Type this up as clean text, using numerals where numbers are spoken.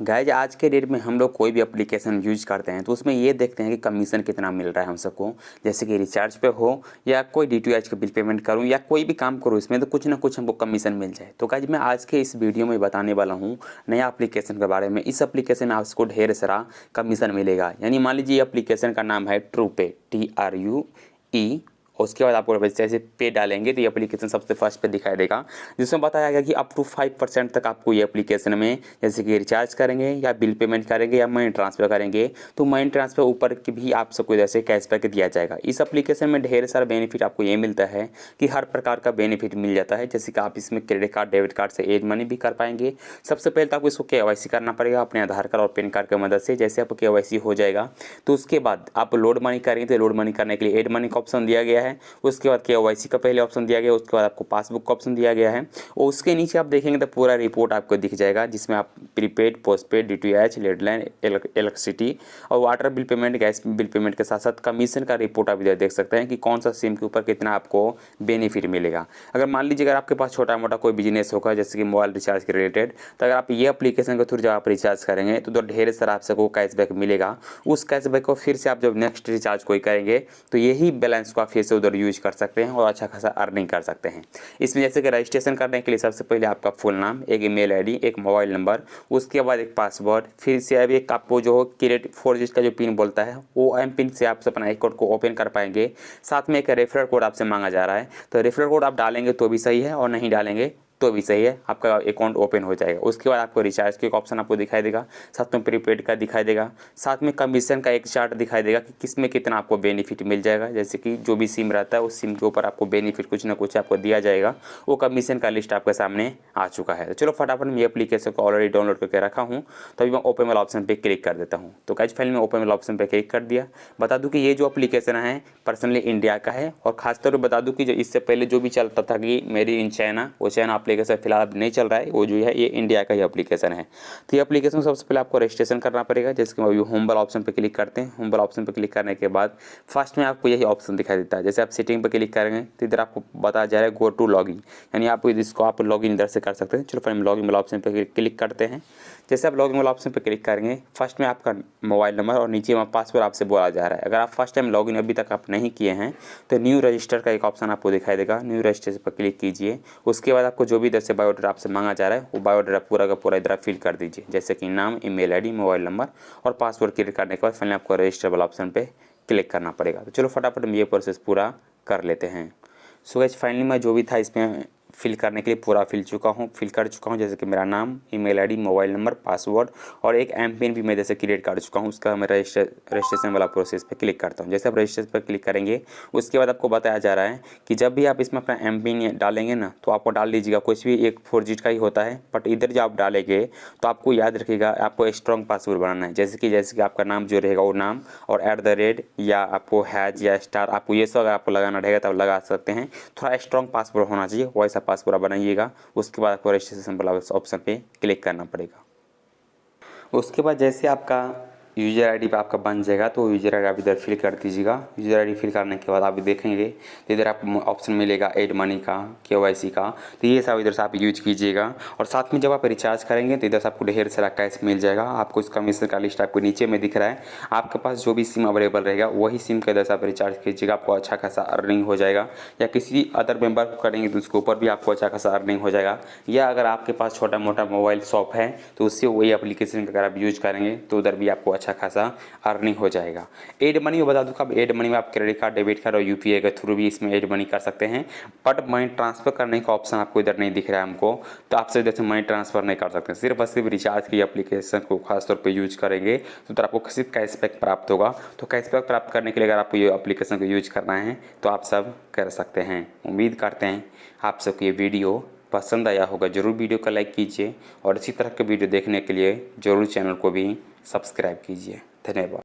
Guys आज के date में हम लोग कोई भी एप्लीकेशन यूज करते हैं तो उसमें ये देखते हैं कि कमीशन कितना मिल रहा है हम सबको। जैसे कि रिचार्ज पे हो या कोई DTH का बिल पेमेंट करूं या कोई भी काम करूं, इसमें तो कुछ ना कुछ हमको कमीशन मिल जाए। तो गाइज मैं आज के इस वीडियो में बताने वाला हूं नया एप्लीकेशन के बारे में। इस एप्लीकेशन में आपको ढेर सारा कमीशन मिलेगा। यानी मान लीजिए एप्लीकेशन का नाम है TruePay, TRUE। उसके बाद आपको जैसे पे डालेंगे तो ये एप्लीकेशन सबसे फर्स्ट पे दिखाई देगा, जिसमें बताया गया कि अप टू 5% तक आपको ये एप्लीकेशन में जैसे कि रिचार्ज करेंगे या बिल पेमेंट करेंगे या मनी ट्रांसफ़र करेंगे तो मनी ट्रांसफ़र ऊपर की भी आप सबको जैसे कैशबैक दिया जाएगा। इस एप्लीकेशन में ढेर सारा बेनिफिट आपको ये मिलता है कि हर प्रकार का बेनिफिट मिल जाता है। जैसे कि आप इसमें क्रेडिट कार्ड, डेबिट कार्ड से एड मनी भी कर पाएंगे। सबसे पहले तो आपको इसको KYC करना पड़ेगा अपने आधार कार्ड और पैन कार्ड की मदद से। जैसे आपको KYC हो जाएगा तो उसके बाद आप लोड मनी करेंगे तो लोड मनी करने के लिए एड मनी का ऑप्शन दिया गया है। उसके बाद KYC का पहले ऑप्शन दिया गया, उसके बाद आपको पासबुक का ऑप्शन दिया गया है और उसके नीचे आप देखेंगे तो पूरा रिपोर्ट आपको दिख जाएगा, जिसमें आप prepaid, postpaid, DTH, landline, electricity और water bill payment, gas bill payment के साथ साथ कमीशन का रिपोर्ट आप इधर देख सकते हैं कि कौन सा सिम के ऊपर कितना आपको बेनिफिट मिलेगा। अगर मान लीजिए अगर आपके पास छोटा मोटा कोई बिजनेस होगा जैसे कि मोबाइल रिचार्ज के रिलेटेड, तो अगर आप ये एप्लीकेशन के थ्रू जब आप रिचार्ज करेंगे तो ढेर सारा आप सबको कैशबैक मिलेगा। उस कैशबैक को फिर से आप जब नेक्स्ट रिचार्ज कोई करेंगे तो यही बैलेंस को आप फिर से उधर यूज कर सकते हैं और अच्छा खासा अर्निंग कर सकते हैं। इसमें जैसे कि रजिस्ट्रेशन करने के लिए सबसे पहले आपका फुल नाम, एक ईमेल आईडी, एक मोबाइल नंबर, उसके बाद एक पासवर्ड, फिर से अब एक आपको जो क्रिएट 4 डिजिट का जो पिन बोलता है वो M पिन से आप अपना अकाउंट को ओपन कर पाएंगे। साथ में एक रेफरल कोड आपसे मांगा जा रहा है, तो रेफरल कोड आप डालेंगे तो भी सही है और नहीं डालेंगे तो भी सही है, आपका अकाउंट ओपन हो जाएगा। उसके बाद आपको रिचार्ज के ऑप्शन आपको दिखाई देगा, साथ में प्रीपेड का दिखाई देगा, साथ में कमीशन का एक चार्ट दिखाई देगा कि किस में कितना आपको बेनिफिट मिल जाएगा। जैसे कि जो भी सिम रहता है उस सिम के ऊपर आपको बेनिफिट कुछ ना कुछ आपको दिया जाएगा। वो कमीशन का लिस्ट आपके सामने आ चुका है। तो चलो फटाफट मैं एप्लीकेशन को ऑलरेडी डाउनलोड करके रखा हूँ, तो अभी मैं ओपन वाला ऑप्शन पर क्लिक कर देता हूँ। तो गाइस फाइल में ओपन वाला ऑप्शन पर क्लिक कर दिया। बता दूँ कि ये जो एप्लीकेशन है पर्सनली इंडिया का है और खासतौर पर बता दूँ कि जो इससे पहले जो भी चलता था कि मेरी इन चाइना, वो चाइना एप्लीकेशन फिलहाल नहीं चल रहा है, वो जो है ये इंडिया का ही एप्लीकेशन है। तो ये एप्लीकेशन सबसे पहले आपको रजिस्ट्रेशन करना पड़ेगा। जैसे कि अभी होम वाला ऑप्शन पर क्लिक करते हैं। होम वाला ऑप्शन पर क्लिक करने के बाद फर्स्ट में आपको यही ऑप्शन दिखाई देता है। जैसे आप सेटिंग पर क्लिक करेंगे तो इधर आपको बताया जा रहा है गो टू लॉगिन, यानी आप इसको आप लॉगिन इधर से कर सकते हैं। चलो फिर हम लॉगिन वाला ऑप्शन पर क्लिक करते हैं। जैसे आप लॉगिन वाला ऑप्शन पर क्लिक करेंगे, फर्स्ट में आपका मोबाइल नंबर और नीचे में पासवर्ड आपसे बोला जा रहा है। अगर आप फर्स्ट टाइम लॉगिन अभी तक आप नहीं किए हैं तो न्यू रजिस्टर का एक ऑप्शन आपको दिखाई देगा, न्यू रजिस्ट्रेशन पर क्लिक कीजिए। उसके बाद आपको जो भी इधर से बायोडाटा आपसे मांगा जा रहा है वो बायोडाटा पूरा का पूरा इधर फिल कर दीजिए। जैसे कि नाम, ईमेल आईडी, मोबाइल नंबर और पासवर्ड क्लिक करने के बाद फाइनली आपको रजिस्टर वाला ऑप्शन पे क्लिक करना पड़ेगा। तो चलो फटाफट हम ये प्रोसेस पूरा कर लेते हैं। सो गाइस फाइनली मैं जो भी था इसमें फिल करने के लिए पूरा फिल कर चुका हूँ। जैसे कि मेरा नाम, email ID, mobile number, password और एक M पिन भी मैं जैसे क्रिएट कर चुका हूँ। उसका मैं रजिस्ट्रेशन वाला प्रोसेस पे क्लिक करता हूँ। जैसे आप रजिस्ट्रेशन पर क्लिक करेंगे उसके बाद आपको बताया जा रहा है कि जब भी आप इसमें अपना M पिन डालेंगे ना तो आपको डाल दीजिएगा, कुछ भी एक 4 डिजिट का ही होता है, बट इधर जब आप डालेंगे तो आपको याद रखिएगा आपको स्ट्रॉन्ग पासवर्ड बनाना है। जैसे कि आपका नाम जो रहेगा वो नाम और @ या आपको हैज या स्टार, आपको ये सब अगर आपको लगाना रहेगा तो आप लगा सकते हैं। थोड़ा स्ट्रॉन्ग पासवर्ड होना चाहिए, वैसा पासवर्ड बनाइएगा। उसके बाद आपको रजिस्ट्रेशन वाला ऑप्शन पे क्लिक करना पड़ेगा। उसके बाद जैसे आपका यूज़र आईडी पे आपका बन जाएगा तो यूज़र आईडी आप इधर फिल कर दीजिएगा। यूज़र आईडी फिल करने के बाद आप देखेंगे तो इधर आपको ऑप्शन मिलेगा एड मनी का, KYC का, तो ये सब इधर से आप यूज कीजिएगा। और साथ में जब आप रिचार्ज करेंगे तो इधर से आपको ढेर सारा कैश मिल जाएगा। आपको इस कमीशन का लिस्ट आपको नीचे में दिख रहा है। आपके पास जो भी सिम अवेलेबल रहेगा वही सिम के इधर से आप रिचार्ज कीजिएगा, आपको अच्छा खासा अर्निंग हो जाएगा। या किसी अदर मेंबर को करेंगे तो उसके ऊपर भी आपको अच्छा खासा अर्निंग हो जाएगा। या अगर आपके पास छोटा मोटा मोबाइल शॉप है तो उससे वही एप्लीकेशन अगर आप यूज करेंगे तो उधर भी आपको अच्छा खासा अर्निंग हो जाएगा। एड मनी में बता दूँ कि आप एड मनी में आप क्रेडिट कार्ड, डेबिट कार्ड और UPI के थ्रू भी इसमें एड मनी कर सकते हैं। बट मनी ट्रांसफ़र करने का ऑप्शन आपको इधर नहीं दिख रहा है हमको, तो आपसे इधर से मनी ट्रांसफ़र नहीं कर सकते। सिर्फ और सिर्फ रिचार्ज की एप्लीकेशन को खासतौर पर यूज करेंगे तो आपको सिर्फ कैशबैक प्राप्त होगा। तो कैशबैक प्राप्त करने के लिए अगर आपको ये एप्लीकेशन को यूज करना है तो आप सब कर सकते हैं। उम्मीद करते हैं आप सबको ये वीडियो पसंद आया होगा। ज़रूर वीडियो को लाइक कीजिए और इसी तरह के वीडियो देखने के लिए ज़रूर चैनल को भी सब्सक्राइब कीजिए। धन्यवाद।